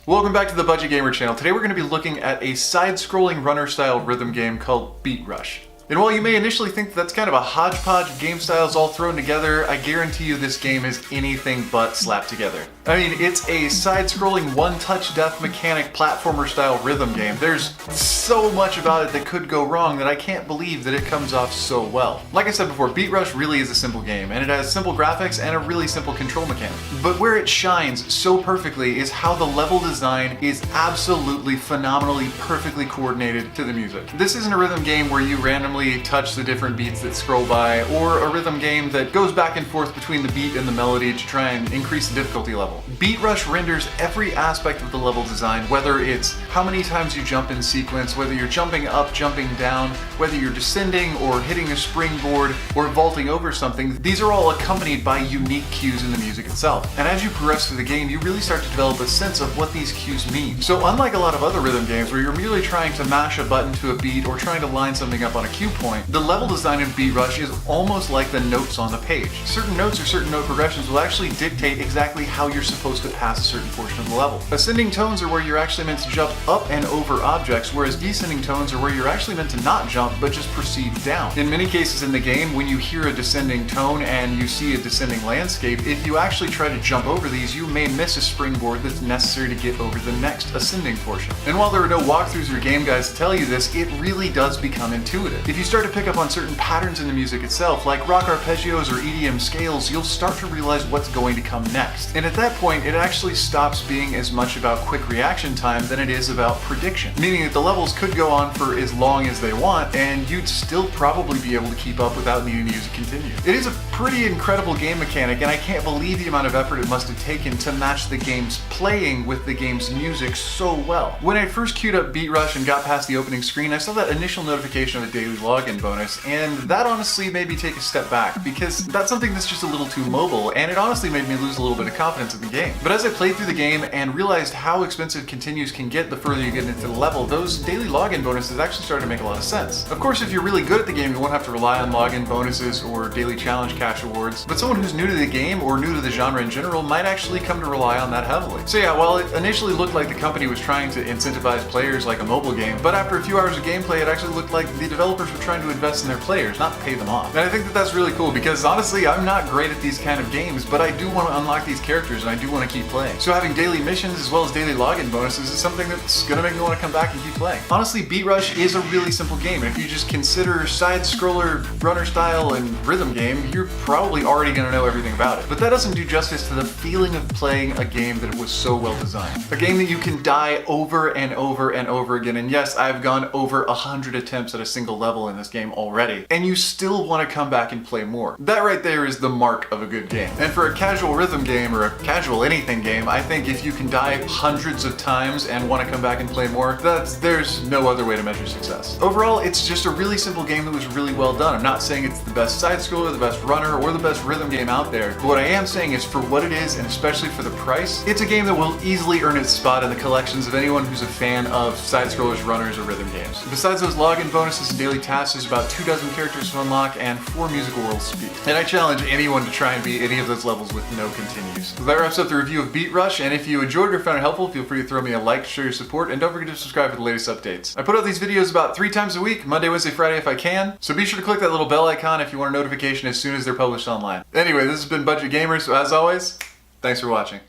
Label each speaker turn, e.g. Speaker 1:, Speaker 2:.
Speaker 1: Welcome back to the Budget Gamer channel. Today we're going to be looking at a side-scrolling runner-style rhythm game called Beat Rush. And while you may initially think that's kind of a hodgepodge of game styles all thrown together, I guarantee you this game is anything but slapped together. I mean, it's a side-scrolling one-touch death mechanic platformer-style rhythm game. There's so much about it that could go wrong that I can't believe that it comes off so well. Like I said before, Beat Rush really is a simple game, and it has simple graphics and a really simple control mechanic. But where it shines so perfectly is how the level design is absolutely phenomenally perfectly coordinated to the music. This isn't a rhythm game where you randomly touch the different beats that scroll by, or a rhythm game that goes back and forth between the beat and the melody to try and increase the difficulty level. Beat Rush renders every aspect of the level design, whether it's how many times you jump in sequence, whether you're jumping up, jumping down, whether you're descending or hitting a springboard or vaulting over something. These are all accompanied by unique cues in the music itself. And as you progress through the game, you really start to develop a sense of what these cues mean. So unlike a lot of other rhythm games where you're merely trying to mash a button to a beat or trying to line something up on a cue point, the level design in Beat Rush is almost like the notes on the page. Certain notes or certain note progressions will actually dictate exactly how you're supposed to pass a certain portion of the level. Ascending tones are where you're actually meant to jump up and over objects, whereas descending tones are where you're actually meant to not jump but just proceed down. In many cases in the game, when you hear a descending tone and you see a descending landscape, if you actually try to jump over these, you may miss a springboard that's necessary to get over the next ascending portion. And while there are no walkthroughs or game guides to tell you this, it really does become intuitive. If you start to pick up on certain patterns in the music itself, like rock arpeggios or EDM scales, you'll start to realize what's going to come next. And at that point, it actually stops being as much about quick reaction time than it is about prediction. Meaning that the levels could go on for as long as they want, and you'd still probably be able to keep up without needing to use a continue. It is a pretty incredible game mechanic, and I can't believe the amount of effort it must have taken to match the game's playing with the game's music so well. When I first queued up Beat Rush and got past the opening screen, I saw that initial notification of a daily login bonus, and that honestly made me take a step back, because that's something that's just a little too mobile, and it honestly made me lose a little bit of confidence in the game. But as I played through the game and realized how expensive continues can get the further you get into the level, those daily login bonuses actually started to make a lot of sense. Of course, if you're really good at the game, you won't have to rely on login bonuses or daily challenge cash awards, but someone who's new to the game or new to the genre in general might actually come to rely on that heavily. So yeah, while it initially looked like the company was trying to incentivize players like a mobile game, but after a few hours of gameplay, it actually looked like the developers were trying to invest in their players, not pay them off. And I think that that's really cool, because honestly, I'm not great at these kind of games, but I do want to unlock these characters and I do want to keep playing. So having daily missions as well as daily login bonuses is something that's gonna make me want to come back and keep playing. Honestly, Beat Rush is a really simple game, and if you just consider side-scroller, runner style, and rhythm game, you're probably already gonna know everything about it. But that doesn't do justice to the feeling of playing a game that was so well designed. A game that you can die over and over and over again, and yes, I've gone over 100 attempts at a single level in this game already, and you still want to come back and play more. That right there is the mark of a good game. And for a casual rhythm game or a casual anything game, I think if you can die hundreds of times and want to come back and play more, there's no other way to measure success. Overall, it's just a really simple game that was really well done. I'm not saying it's the best side-scroller, the best runner, or the best rhythm game out there, but what I am saying is for what it is, and especially for the price, it's a game that will easily earn its spot in the collections of anyone who's a fan of side-scrollers, runners, or rhythm games. Besides those login bonuses and daily tasks, there's about 24 characters to unlock and 4 musical world speed. And I challenge anyone to try and beat any of those levels with no continues. So that wraps up the review of Beat Rush, and if you enjoyed or found it helpful, feel free to throw me a like, show your support, and don't forget to subscribe for the latest updates. I put out these videos about 3 times a week, Monday, Wednesday, Friday if I can, so be sure to click that little bell icon if you want a notification as soon as they're published online. Anyway, this has been Budget Gamer, so as always, thanks for watching.